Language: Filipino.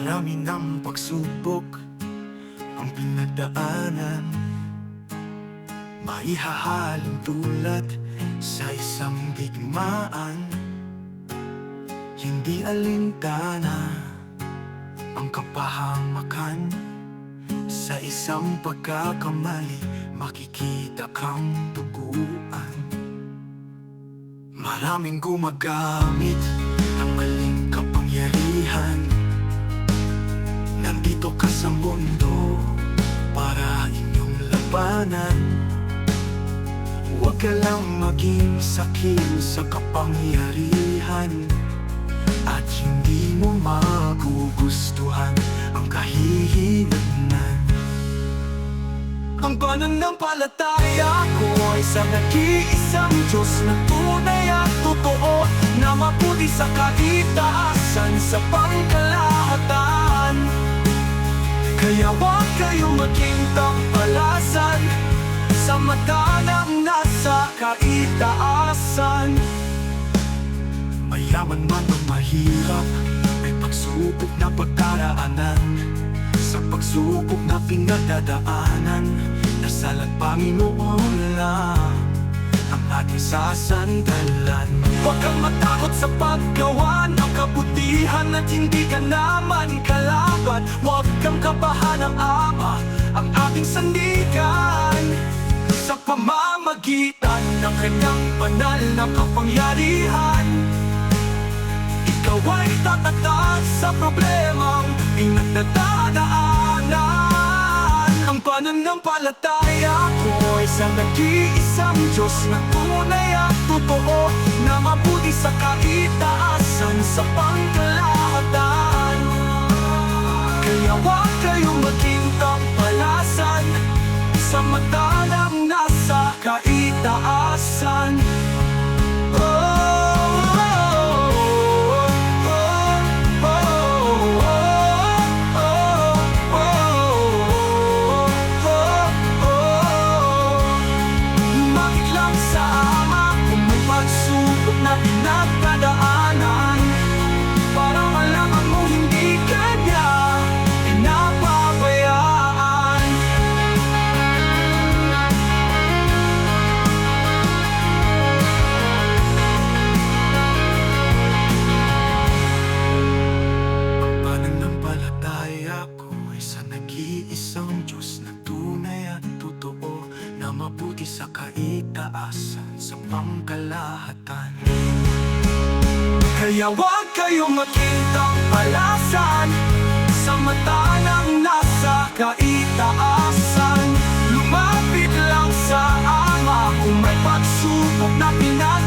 Marami ng pagsubok ang pinagdaanan, maihahalin tulad sa isang digmaan. Hindi alintana ang kapahamakan, sa isang pagkakamali makikita kang tuguan. Maraming gumagamit ng maling kapangyarihan. Nandito ka sa mundo para inyong labanan. Huwag ka lang maging sakim sa kapangyarihan, at hindi mo magugustuhan ang kahihinatnan. Ang pananampalataya ko ay sa nag-iisang Diyos na tunay at totoo, na mabuti sa kaitaasan, sa pangkalahatan. Kaya huwag kayong maging tampalasan sa mata ng nasa kaitaasan. Mayaman man o mahirap, may pagsubok na pagdaraanan. Sa pagsubok na pinagdadaanan, dasal at Panginoon lang ang ating sasandalan. Huwag kang matakot sa paggawa ng kabutihan, at hindi ka naman kalaban. Huwag kang kabahan ng Ama, ang ating sandigan. Sa pamamagitan ng kanyang banal na kapangyarihan, ikaw ay tatatag sa problemang pinagdadaanan. Ang pananampalataya ko ay sa nag-iisang Diyos na tunay at totoo, na mabuti sa kaitaasan, sa pangkalahatan. Kaya huwag kayong maging tampalasan sa mata ng nasa kaitaasan. Lumapit lang sa Ama kung may pagsubok na pinagdadaanan, para malaman mo hindi ka niya pinapabayaan. Ang pananampalataya ko ay sa nag-iisang Diyos na tunay at totoo, na mabuti sa kaitaasan, sa pangkalahatan. Kaya huwag kayong maging tampalasan sa mata ng nasa kaitaasan. Lumapit lang sa Ama kung may pagsubok na pinag